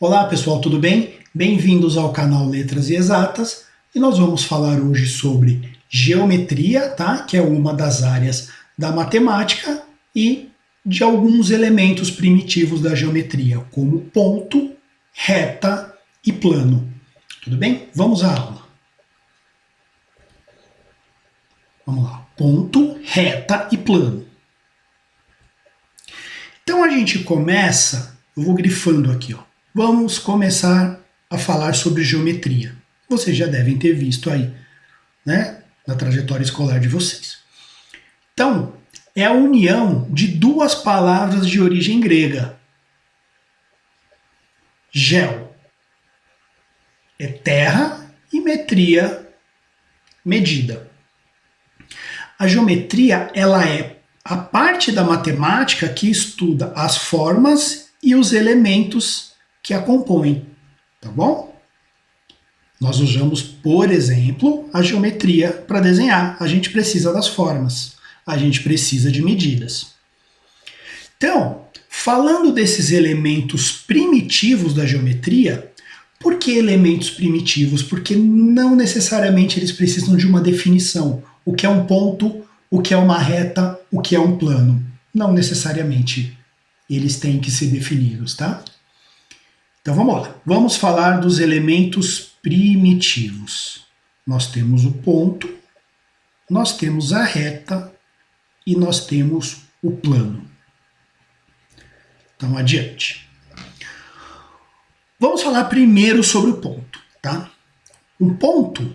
Olá pessoal, tudo bem? Bem-vindos ao canal Letras e Exatas e nós vamos falar hoje sobre geometria, tá? Que é uma das áreas da matemática e de alguns elementos primitivos da geometria, como ponto, reta e plano. Tudo bem? Vamos à aula. Vamos lá. Ponto, reta e plano. Então a gente começa, eu vou grifando aqui, ó. Vamos começar a falar sobre geometria. Vocês já devem ter visto aí, né, na trajetória escolar de vocês. Então, é a união de duas palavras de origem grega. Geo é terra e metria, medida. A geometria, ela é a parte da matemática que estuda as formas e os elementos que a compõem, tá bom? Nós usamos, por exemplo, a geometria para desenhar. A gente precisa das formas, a gente precisa de medidas. Então, falando desses elementos primitivos da geometria, por que elementos primitivos? Porque não necessariamente eles precisam de uma definição. O que é um ponto, o que é uma reta, o que é um plano. Não necessariamente eles têm que ser definidos, tá? Então vamos lá. Vamos falar dos elementos primitivos. Nós temos o ponto, nós temos a reta e nós temos o plano. Então adiante. Vamos falar primeiro sobre o ponto, tá? Um ponto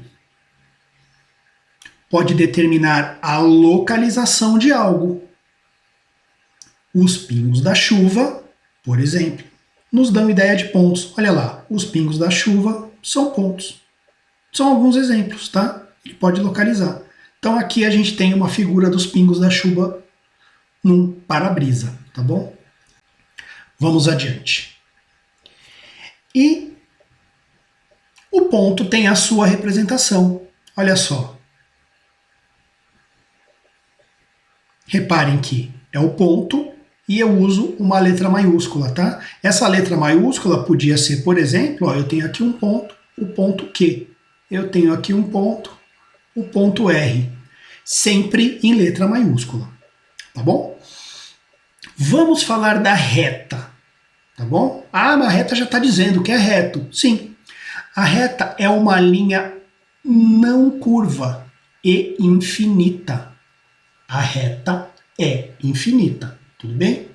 pode determinar a localização de algo. Os pingos da chuva, por exemplo, nos dão ideia de pontos. Olha lá, os pingos da chuva são pontos. São alguns exemplos, tá? Ele pode localizar. Então aqui a gente tem uma figura dos pingos da chuva num para-brisa, tá bom? Vamos adiante. E o ponto tem a sua representação. Olha só. Reparem que é o ponto e eu uso uma letra maiúscula, tá? Essa letra maiúscula podia ser, por exemplo, ó, eu tenho aqui um ponto, o ponto Q. Eu tenho aqui um ponto, o ponto R. Sempre em letra maiúscula, tá bom? Vamos falar da reta, tá bom? Ah, mas a reta já está dizendo que é reto. Sim, a reta é uma linha não curva e infinita. A reta é infinita, tudo bem?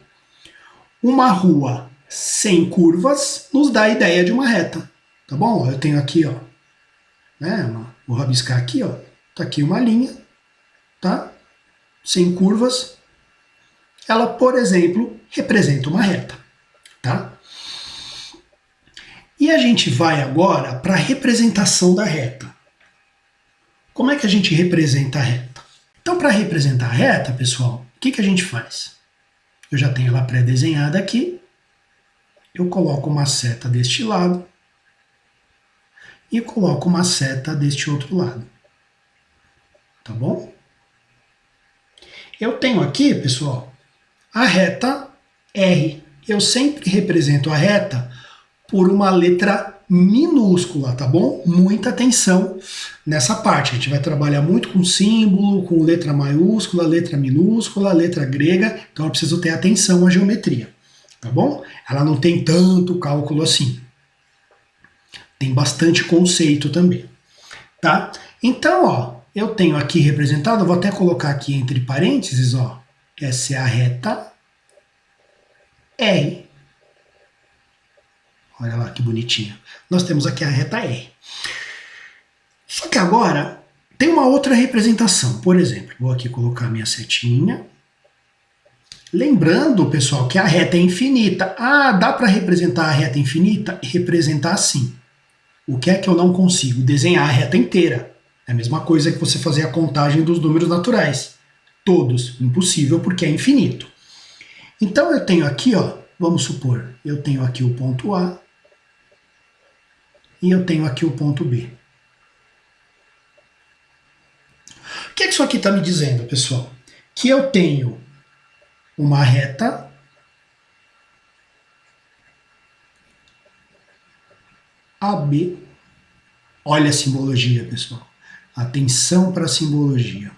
Uma rua sem curvas nos dá a ideia de uma reta, tá bom? Eu tenho aqui, ó, né, vou rabiscar aqui, ó, tá aqui uma linha, tá? Sem curvas. Ela, por exemplo, representa uma reta, tá? E a gente vai agora para a representação da reta. Como é que a gente representa a reta? Então, para representar a reta, pessoal, o que a gente faz? Eu já tenho ela pré-desenhada aqui. Eu coloco uma seta deste lado e coloco uma seta deste outro lado. Tá bom? Eu tenho aqui, pessoal, a reta R. Eu sempre represento a reta por uma letra minúscula, tá bom? Muita atenção nessa parte. A gente vai trabalhar muito com símbolo, com letra maiúscula, letra minúscula, letra grega, então eu preciso ter atenção à geometria, tá bom? Ela não tem tanto cálculo assim. Tem bastante conceito também, tá? Então, ó, eu tenho aqui representado, eu vou até colocar aqui entre parênteses, ó, essa é a reta R. Olha lá que bonitinho. Nós temos aqui a reta R. Só que agora tem uma outra representação. Por exemplo, vou aqui colocar minha setinha. Lembrando, pessoal, que a reta é infinita. Ah, dá para representar a reta infinita? Representar assim. O que é que eu não consigo? Desenhar a reta inteira. É a mesma coisa que você fazer a contagem dos números naturais. Todos. Impossível porque é infinito. Então eu tenho aqui, ó, vamos supor, eu tenho aqui o ponto A e eu tenho aqui o ponto B. O que isso aqui está me dizendo, pessoal? Que eu tenho uma reta AB. Olha a simbologia, pessoal. Atenção para a simbologia.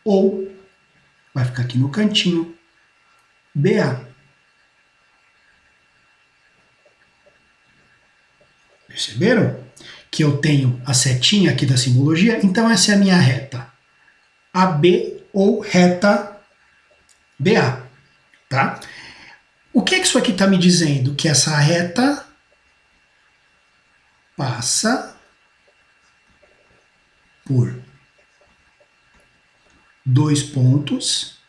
Ou, vai ficar aqui no cantinho, BA. Perceberam? Que eu tenho a setinha aqui da simbologia, então essa é a minha reta. AB ou reta BA. Tá? O que é que isso aqui está me dizendo? Que essa reta passa por 2 pontos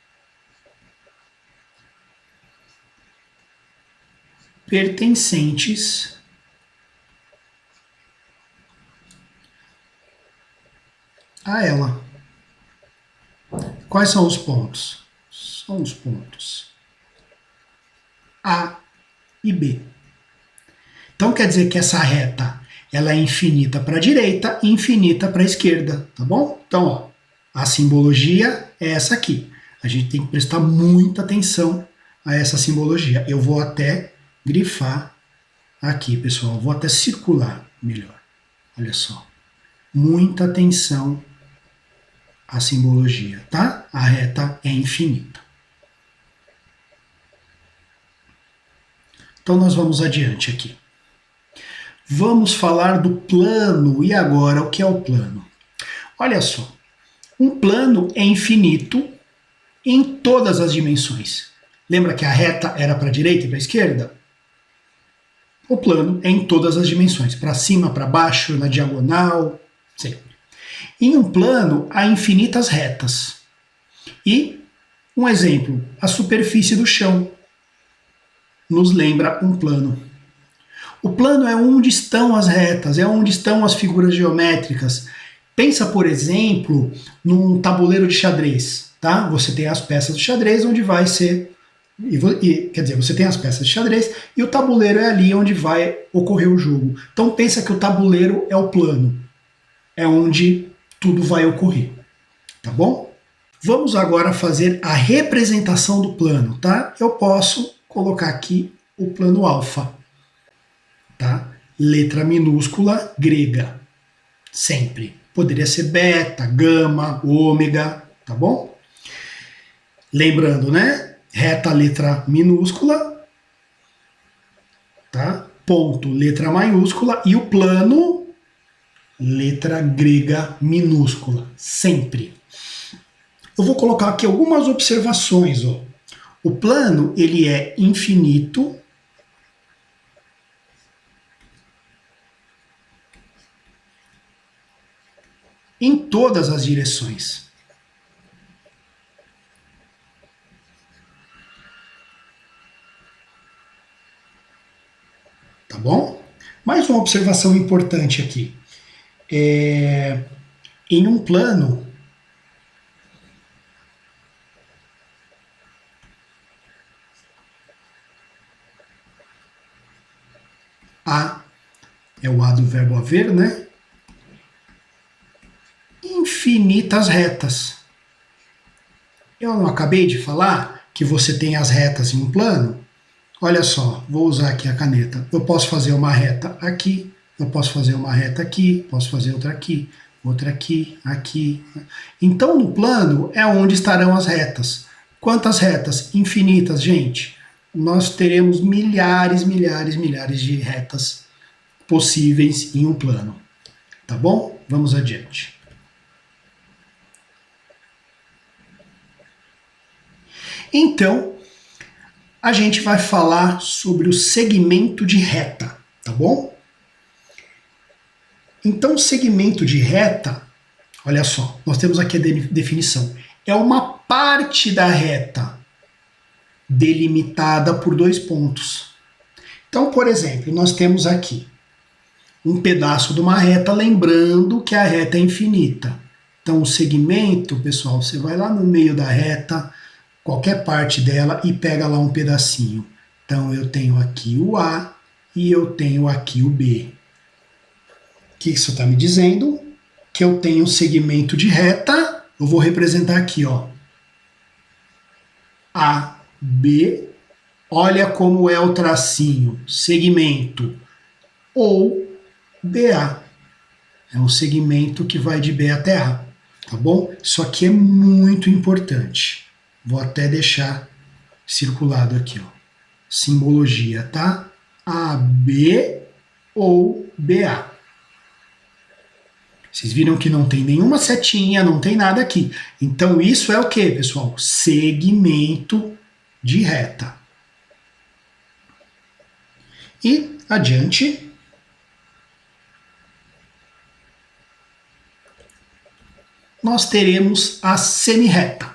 pertencentes a ela. Quais são os pontos? São os pontos A e B. Então quer dizer que essa reta ela é infinita para a direita e infinita para a esquerda, tá bom? Então, ó, a simbologia é essa aqui. A gente tem que prestar muita atenção a essa simbologia. Eu vou até grifar aqui, pessoal. Vou até circular melhor. Olha só. Muita atenção à simbologia, tá? A reta é infinita. Então nós vamos adiante aqui. Vamos falar do plano. E agora, o que é o plano? Olha só. Um plano é infinito em todas as dimensões. Lembra que a reta era para a direita e para a esquerda? O plano é em todas as dimensões. Para cima, para baixo, na diagonal, sempre. Em um plano, há infinitas retas. E, um exemplo, a superfície do chão nos lembra um plano. O plano é onde estão as retas, é onde estão as figuras geométricas. Pensa, por exemplo, num tabuleiro de xadrez. Tá? Você tem as peças de xadrez onde vai ser... quer dizer, você tem as peças de xadrez e o tabuleiro é ali onde vai ocorrer o jogo. Então pensa que o tabuleiro é o plano. É onde tudo vai ocorrer. Tá bom? Vamos agora fazer a representação do plano. Tá? Eu posso colocar aqui o plano alfa. Tá? Letra minúscula grega. Sempre. Poderia ser beta, gama, ômega. Tá bom? Lembrando, né? Reta, letra minúscula. Tá? Ponto, letra maiúscula. E o plano, letra grega minúscula. Sempre. Eu vou colocar aqui algumas observações. Ó. O plano, ele é infinito. Em todas as direções. Tá bom? Mais uma observação importante aqui. Em um plano, A é o A do verbo haver, né? Infinitas retas. Eu não acabei de falar que você tem as retas em um plano? Olha só, vou usar aqui a caneta. Eu posso fazer uma reta aqui, eu posso fazer uma reta aqui, posso fazer outra aqui, aqui. Então, no plano é onde estarão as retas. Quantas retas? Infinitas, gente. Nós teremos milhares de retas possíveis em um plano. Tá bom? Vamos adiante. Então, a gente vai falar sobre o segmento de reta, tá bom? Então, o segmento de reta, olha só, nós temos aqui a definição. É uma parte da reta delimitada por 2 pontos. Então, por exemplo, nós temos aqui um pedaço de uma reta, lembrando que a reta é infinita. Então, o segmento, pessoal, você vai lá no meio da reta, qualquer parte dela, e pega lá um pedacinho. Então, eu tenho aqui o A e eu tenho aqui o B. O que isso está me dizendo? Que eu tenho um segmento de reta, eu vou representar aqui, ó, A, B, olha como é o tracinho, segmento. ou BA. É um segmento que vai de B até A, tá bom? Isso aqui é muito importante. Vou até deixar circulado aqui, ó. Simbologia, tá? AB ou BA. Vocês viram que não tem nenhuma setinha, não tem nada aqui. Então isso é o que, pessoal? Segmento de reta. E adiante. Nós teremos a semirreta.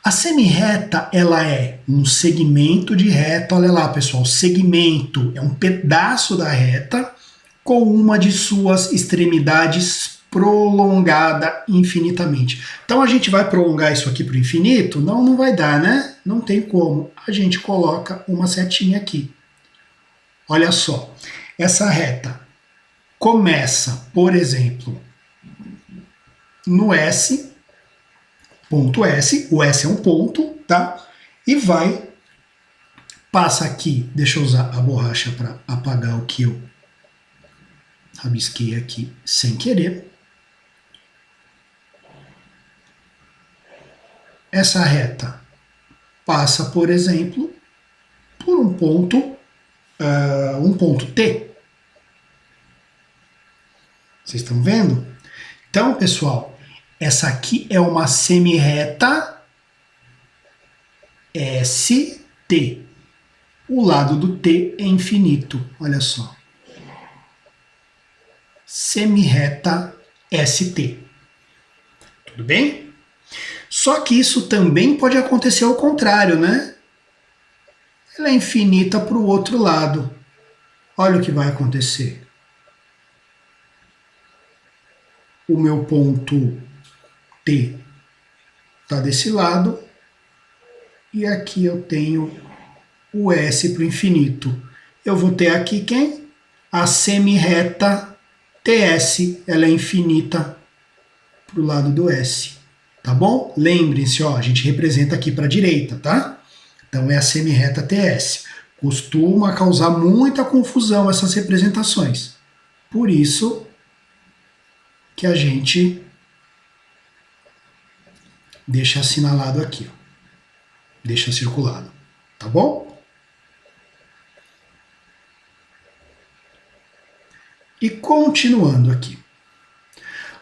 A semirreta, ela é um segmento de reta. Olha lá, pessoal, segmento é um pedaço da reta com uma de suas extremidades prolongada infinitamente. Então a gente vai prolongar isso aqui para o infinito? Não, não vai dar, né? Não tem como. A gente coloca uma setinha aqui. Olha só, essa reta começa, por exemplo, no S, ponto S, o S é um ponto, tá? E passa aqui, deixa eu usar a borracha para apagar o que eu rabisquei aqui sem querer. Essa reta passa, por exemplo, por um ponto T. Vocês estão vendo? Então, pessoal, essa aqui é uma semirreta ST. O lado do T é infinito, olha só. Semirreta ST. Tudo bem? Só que isso também pode acontecer ao contrário, né? Ela é infinita para o outro lado. Olha o que vai acontecer. O meu ponto T está desse lado e aqui eu tenho o S para o infinito. Eu vou ter aqui quem? A semirreta TS, ela é infinita para o lado do S, tá bom? Lembrem-se, ó, a gente representa aqui para a direita, tá? Então é a semirreta TS. Costuma causar muita confusão essas representações. Por isso que a gente deixa assinalado aqui, ó. Deixa circulado, tá bom? E continuando aqui,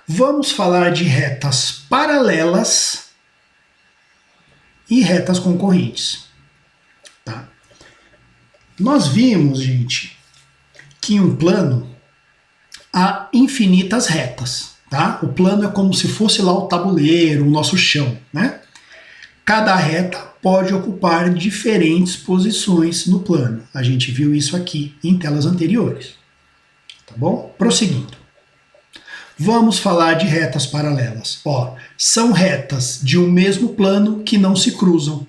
vamos falar de retas paralelas e retas concorrentes, tá? Nós vimos, gente, que em um plano há infinitas retas, tá? O plano é como se fosse lá o tabuleiro, o nosso chão, né? Cada reta pode ocupar diferentes posições no plano. A gente viu isso aqui em telas anteriores, tá bom? Prosseguindo. Vamos falar de retas paralelas. Ó, são retas de um mesmo plano que não se cruzam.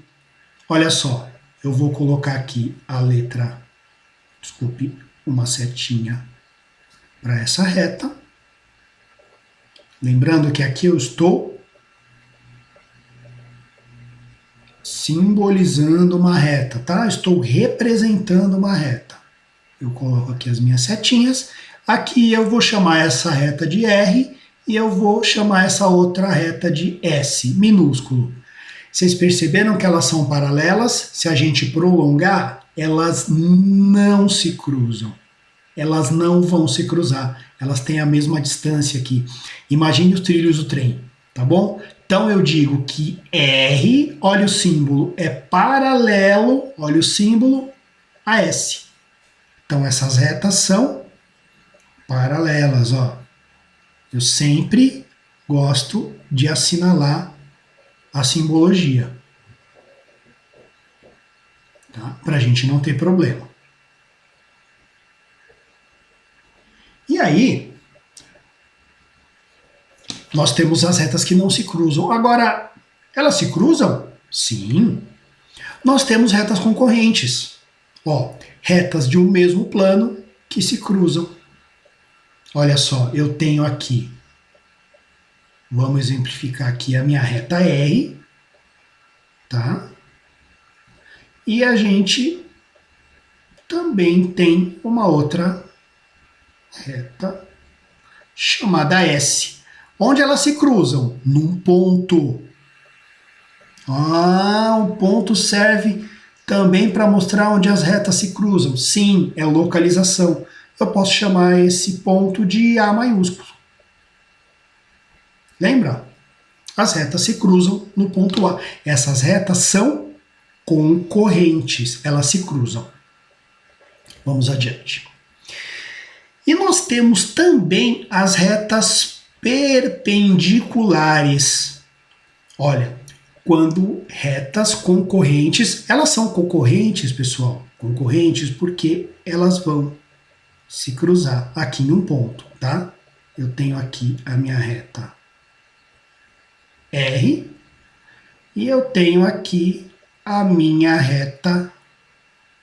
Olha só, eu vou colocar aqui a letra, desculpe, uma setinha para essa reta. Lembrando que aqui eu estou simbolizando uma reta, tá? Estou representando uma reta. Eu coloco aqui as minhas setinhas. Aqui eu vou chamar essa reta de R e eu vou chamar essa outra reta de S, minúsculo. Vocês perceberam que elas são paralelas? Se a gente prolongar, elas não se cruzam. Elas não vão se cruzar. Elas têm a mesma distância aqui. Imagine os trilhos do trem, tá bom? Então eu digo que R, olha o símbolo, é paralelo, olha o símbolo, a S. Então essas retas são paralelas, ó. Eu sempre gosto de assinalar a simbologia, tá? Para a gente não ter problema. E aí, nós temos as retas que não se cruzam. Agora, elas se cruzam? Sim. Nós temos retas concorrentes. Ó, retas de um mesmo plano que se cruzam. Olha só, eu tenho aqui, vamos exemplificar aqui a minha reta R, tá? E a gente também tem uma outra reta chamada S. Onde elas se cruzam? Num ponto. O ponto serve também para mostrar onde as retas se cruzam. Sim, é localização. Eu posso chamar esse ponto de A maiúsculo. Lembra? As retas se cruzam no ponto A. Essas retas são concorrentes, elas se cruzam. Vamos adiante. E nós temos também as retas perpendiculares. Olha, quando retas concorrentes, elas são concorrentes, pessoal, concorrentes porque elas vão se cruzar aqui em um ponto, tá? Eu tenho aqui a minha reta R e eu tenho aqui a minha reta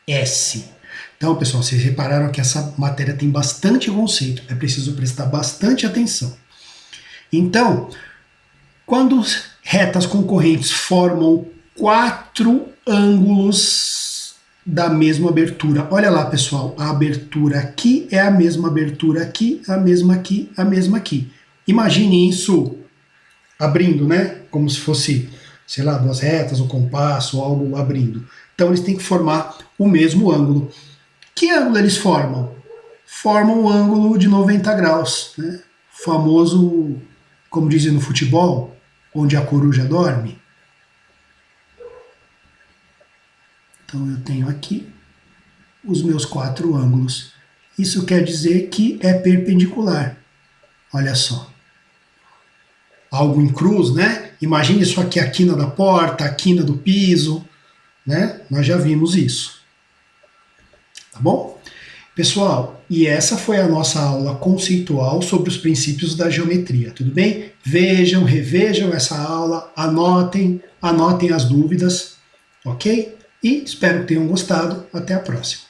S. Então, pessoal, vocês repararam que essa matéria tem bastante conceito, é preciso prestar bastante atenção. Então, quando retas concorrentes formam 4 ângulos da mesma abertura, olha lá, pessoal, a abertura aqui é a mesma abertura aqui, a mesma aqui, a mesma aqui. Imagine isso abrindo, né? Como se fosse, sei lá, 2 retas, um compasso, ou algo abrindo. Então, eles têm que formar o mesmo ângulo. Que ângulo eles formam? Formam um ângulo de 90 graus, né? Famoso, como dizem no futebol, onde a coruja dorme. Então eu tenho aqui os meus 4 ângulos. Isso quer dizer que é perpendicular. Olha só. Algo em cruz, né? Imagine isso aqui, a quina da porta, a quina do piso, né? Nós já vimos isso. Tá bom? Pessoal, e essa foi a nossa aula conceitual sobre os princípios da geometria, tudo bem? Vejam, revejam essa aula, anotem as dúvidas, ok? E espero que tenham gostado. Até a próxima.